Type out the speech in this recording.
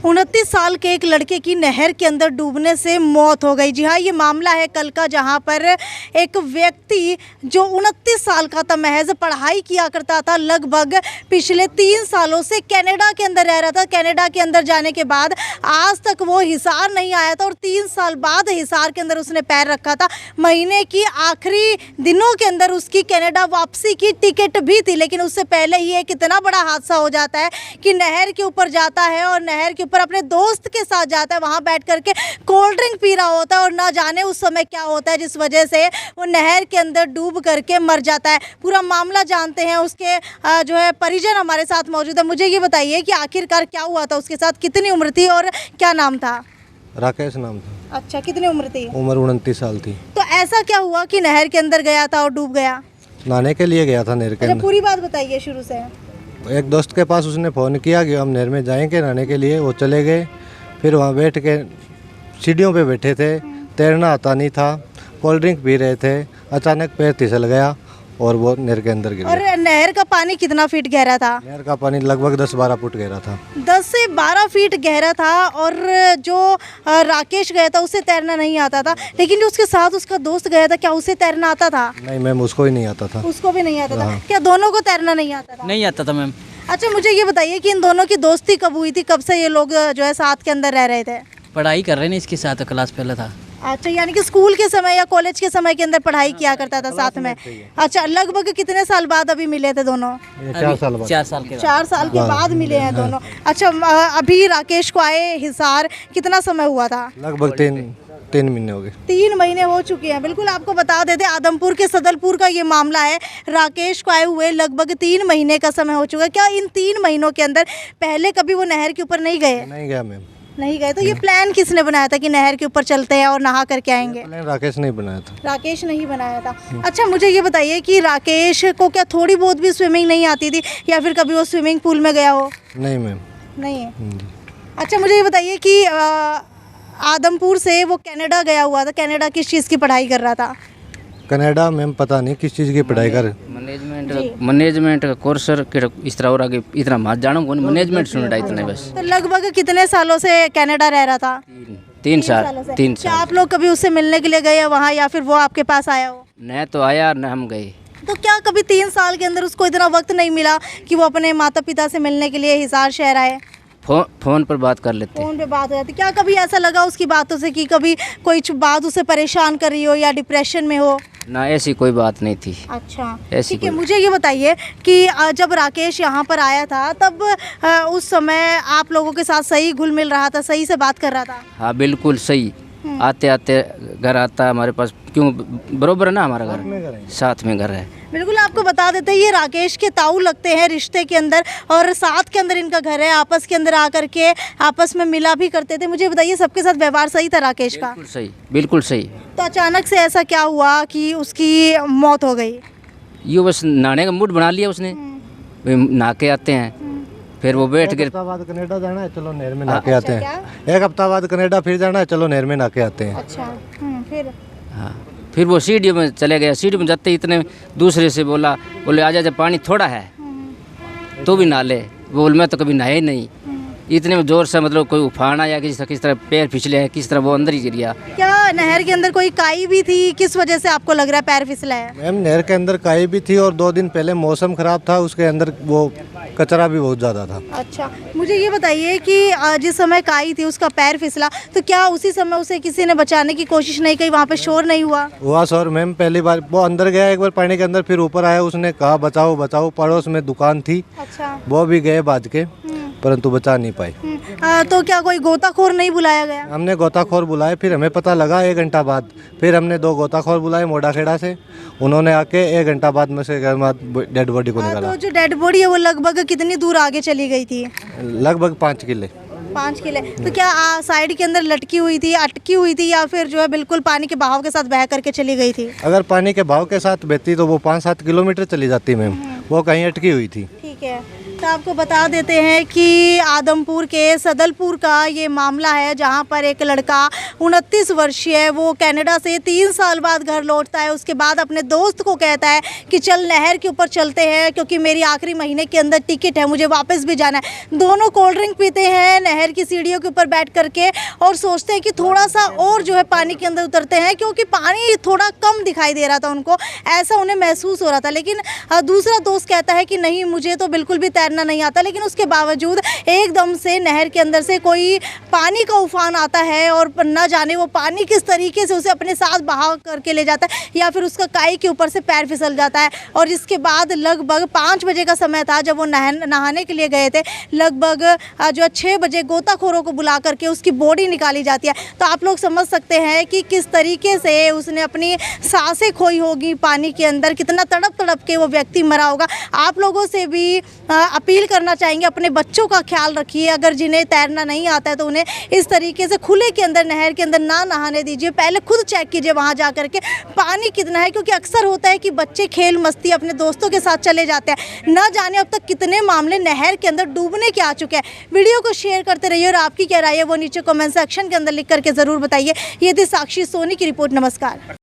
29 साल के एक लड़के की नहर के अंदर डूबने से मौत हो गई। जी हाँ, ये मामला है कल का, जहां पर एक व्यक्ति जो 29 साल का था, महज पढ़ाई किया करता था, लगभग पिछले 3 सालों से कनाडा के अंदर रह रहा था। कनाडा के अंदर जाने के बाद आज तक वो हिसार नहीं आया था और 3 साल बाद हिसार के अंदर उसने पैर रखा था। महीने की आखिरी दिनों के अंदर उसकी कनाडा वापसी की टिकट भी थी, लेकिन उससे पहले ही एक इतना बड़ा हादसा हो जाता है कि नहर के ऊपर जाता है और नहर के पर अपने दोस्त के साथ जाता है। वहां बैठ करके कोल्ड ड्रिंक पी रहा होता है और ना जाने उस समय क्या होता है जिस वजह से वो नहर के अंदर डूब करके मर जाता है। पूरा मामला जानते हैं, उसके जो है परिजन हमारे साथ मौजूद है। मुझे ये बताइए कि आखिरकार क्या हुआ था उसके साथ, कितनी उम्र थी और क्या नाम था? राकेश नाम था। अच्छा, कितनी उम्र थी? उम्र 29 साल थी। तो ऐसा क्या हुआ कि नहर के अंदर गया था और डूब गया? नहाने के लिए गया था नहर के अंदर। पूरी बात बताइए शुरू से। एक दोस्त के पास उसने फ़ोन किया कि हम नहर में जाएंगे नहाने के लिए। वो चले गए। फिर वहाँ बैठ के सीढ़ियों पे बैठे थे। तैरना आता नहीं था, कोल्ड ड्रिंक पी रहे थे। अचानक पैर फिसल गया और वो नहर के अंदर गिर गया। और नहर का पानी कितना फीट गहरा था? नहर का पानी लगभग 10-12 फुट गहरा था। 10 से 12 फीट गहरा था। और जो राकेश गया था उसे तैरना नहीं आता था, लेकिन जो उसके साथ उसका दोस्त गया था, क्या उसे तैरना आता था? नहीं मैम, उसको ही नहीं आता था। उसको भी नहीं आता था? क्या दोनों को तैरना नहीं आता था? नहीं आता था मैम। अच्छा, मुझे ये बताइए कि इन दोनों की दोस्ती कब हुई थी, कब से ये लोग जो है साथ के अंदर रह रहे थे? पढ़ाई कर रहे हैं इसके साथ, क्लास पहले था। अच्छा, यानी कि स्कूल के समय या कॉलेज के समय के अंदर पढ़ाई किया करता था साथ में। अच्छा, लगभग कितने साल बाद अभी मिले थे दोनों? 4 साल बाद। 4 साल के बाद। 4 साल के बाद मिले हैं दोनों। अच्छा, अभी राकेश को आए हिसार कितना समय हुआ था? लगभग 3 महीने हो गए। 3 महीने हो चुके हैं। बिल्कुल आपको बता देते, आदमपुर के सदलपुर का ये मामला है। राकेश को आए हुए लगभग 3 महीने का समय हो चुका है। क्या इन 3 महीनों के अंदर पहले कभी वो नहर के ऊपर नहीं गए? नहीं गया मैम। नहीं गए। तो ये प्लान किसने बनाया था कि नहर के ऊपर चलते हैं और नहा करके आएंगे? प्लान राकेश नहीं बनाया था। राकेश नहीं बनाया था। अच्छा, मुझे ये बताइए कि राकेश को क्या थोड़ी बहुत भी स्विमिंग नहीं आती थी या फिर कभी वो स्विमिंग पूल में गया हो? नहीं मैम। नहीं है। अच्छा, मुझे ये बताइए कि आदमपुर से वो कनाडा गया हुआ था। कनाडा किस चीज़ की पढ़ाई कर रहा था? कनाडा मैम पता नहीं किस चीज़ की पढ़ाई कर। मैनेजमेंट का कोर्स इस तरह और आगे इतना मत जानो कौन मैनेजमेंट स्टूडेंट है इतने बस। तो लगभग कितने सालों से कनाडा रह रहा था? 3 साल। क्या आप लोग कभी उससे मिलने के लिए गए वहाँ या फिर वो आपके पास आया हो? न तो आया न हम गए। तो क्या कभी 3 साल के अंदर उसको इतना वक्त नहीं मिला कि वो अपने माता पिता से मिलने के लिए हिसार शहर आए? फोन पर बात कर लेते। फोन पे बात हो जाती। क्या कभी ऐसा लगा उसकी बातों से कि कभी कोई बात उसे परेशान कर रही हो या डिप्रेशन में हो? ना, ऐसी कोई बात नहीं थी। अच्छा, ऐसी ठीक है। मुझे ये बताइए कि जब राकेश यहाँ पर आया था तब उस समय आप लोगों के साथ सही घुल मिल रहा था, सही से बात कर रहा था? हाँ बिल्कुल सही। आते आते घर आता हमारे पास, क्यों बरोबर है ना, हमारा घर साथ में घर है। बिल्कुल आपको बता देते हैं, ये राकेश के ताऊ लगते हैं रिश्ते के अंदर और साथ के अंदर इनका घर है। आपस के अंदर आकर के आपस में मिला भी करते थे। मुझे बताइए, सबके साथ व्यवहार सही था राकेश का? बिल्कुल सही, बिल्कुल सही। तो अचानक से ऐसा क्या हुआ कि उसकी मौत हो गई? ये बस नहाने का मूड बना लिया उसने। नहा के आते हैं, फिर वो बैठ के। एक हफ्ता बाद कनाडा जाना है, चलो नहर में नहा के आते हैं। एक हफ्ता बाद कनाडा फिर जाना है, चलो नहर में नहा के आते हैं। अच्छा, फिर? हाँ, फिर वो सीढ़ी में चले गए। सीढ़ी में जाते इतने दूसरे से बोले आजा जब पानी थोड़ा है तो भी नहा ले। बोल मैं तो कभी नहाया ही नहीं। इतने में जोर से मतलब कोई उफान आया, किस तरह पैर फिसले है, किस तरह वो अंदर ही गिर गया। क्या नहर के अंदर कोई काई भी थी? किस वजह से आपको लग रहा है पैर फिसला है? मैम नहर के अंदर काई भी थी और 2 दिन पहले मौसम खराब था, उसके अंदर वो कचरा भी बहुत ज़्यादा था। अच्छा, मुझे ये बताइए कि जिस समय काई थी उसका पैर फिसला, तो क्या उसी समय उसे किसी ने बचाने की कोशिश नहीं की? वहाँ पे शोर नहीं हुआ सर मैम, पहली बार वो अंदर गया एक बार पानी के अंदर, फिर ऊपर आया, उसने कहा बचाओ बचाओ। पड़ोस में दुकान थी। अच्छा, वो भी गए बाज के, परंतु बचा नहीं पाए। तो क्या कोई गोताखोर नहीं बुलाया गया? हमने गोताखोर बुलाए, फिर हमें पता लगा 1 घंटा बाद। फिर हमने 2 गोताखोर बुलाए मोड़ाखेड़ा से। उन्होंने आके 1 घंटा बाद में से डेड बॉडी को निकाला। तो जो डेड बॉडी है वो लगभग कितनी दूर आगे चली गई थी? लगभग 5 किले। 5 किले। तो क्या साइड के अंदर लटकी हुई थी, अटकी हुई थी या फिर जो है बिल्कुल पानी के बहाव के साथ बह करके चली गई थी? अगर पानी के बहाव के साथ बहती तो वो 5-7 किलोमीटर चली जाती मैम। वो कहीं अटकी हुई थी। ठीक है। तो आपको बता देते हैं कि आदमपुर के सदलपुर का ये मामला है, जहां पर एक लड़का 29 वर्षीय है, वो कनाडा से 3 साल बाद घर लौटता है। उसके बाद अपने दोस्त को कहता है कि चल नहर के ऊपर चलते हैं, क्योंकि मेरी आखिरी महीने के अंदर टिकट है, मुझे वापस भी जाना है। दोनों कोल्ड ड्रिंक पीते हैं नहर की सीढ़ियों के ऊपर बैठ करके और सोचते हैं कि थोड़ा सा और जो है पानी के अंदर उतरते हैं, क्योंकि पानी थोड़ा कम दिखाई दे रहा था उनको, ऐसा उन्हें महसूस हो रहा था। लेकिन दूसरा दोस्त कहता है कि नहीं, मुझे तो बिल्कुल भी तैरना नहीं आता। लेकिन उसके बावजूद एकदम से नहर के अंदर से कोई पानी का उफान आता है और न जाने वो पानी किस तरीके से उसे अपने साथ बहा करके ले जाता है, या फिर उसका काई के ऊपर से पैर फिसल जाता है। और इसके बाद लगभग 5 बजे का समय था जब वो नहाने के लिए गए थे। लगभग जो 6 बजे गोताखोरों को बुला करके उसकी बॉडी निकाली जाती है। तो आप लोग समझ सकते हैं कि किस तरीके से उसने अपनी सांसें खोई होगी पानी के अंदर, कितना तड़प तड़प के वो व्यक्ति मरा होगा। आप लोगों से भी अपील करना चाहेंगे, अपने बच्चों का ख्याल रखिए। अगर जिन्हें तैरना नहीं आता है तो उन्हें इस तरीके से खुले के अंदर नहर के अंदर ना नहाने दीजिए। पहले खुद चेक कीजिए वहाँ जा कर के पानी कितना है, क्योंकि अक्सर होता है कि बच्चे खेल मस्ती अपने दोस्तों के साथ चले जाते हैं। ना जाने अब तक कितने मामले नहर के अंदर डूबने के आ चुके हैं। वीडियो को शेयर करते रहिए और आपकी क्या राय है वो नीचे कमेंट सेक्शन के अंदर लिख करके ज़रूर बताइए। ये थी साक्षी सोनी की रिपोर्ट। नमस्कार।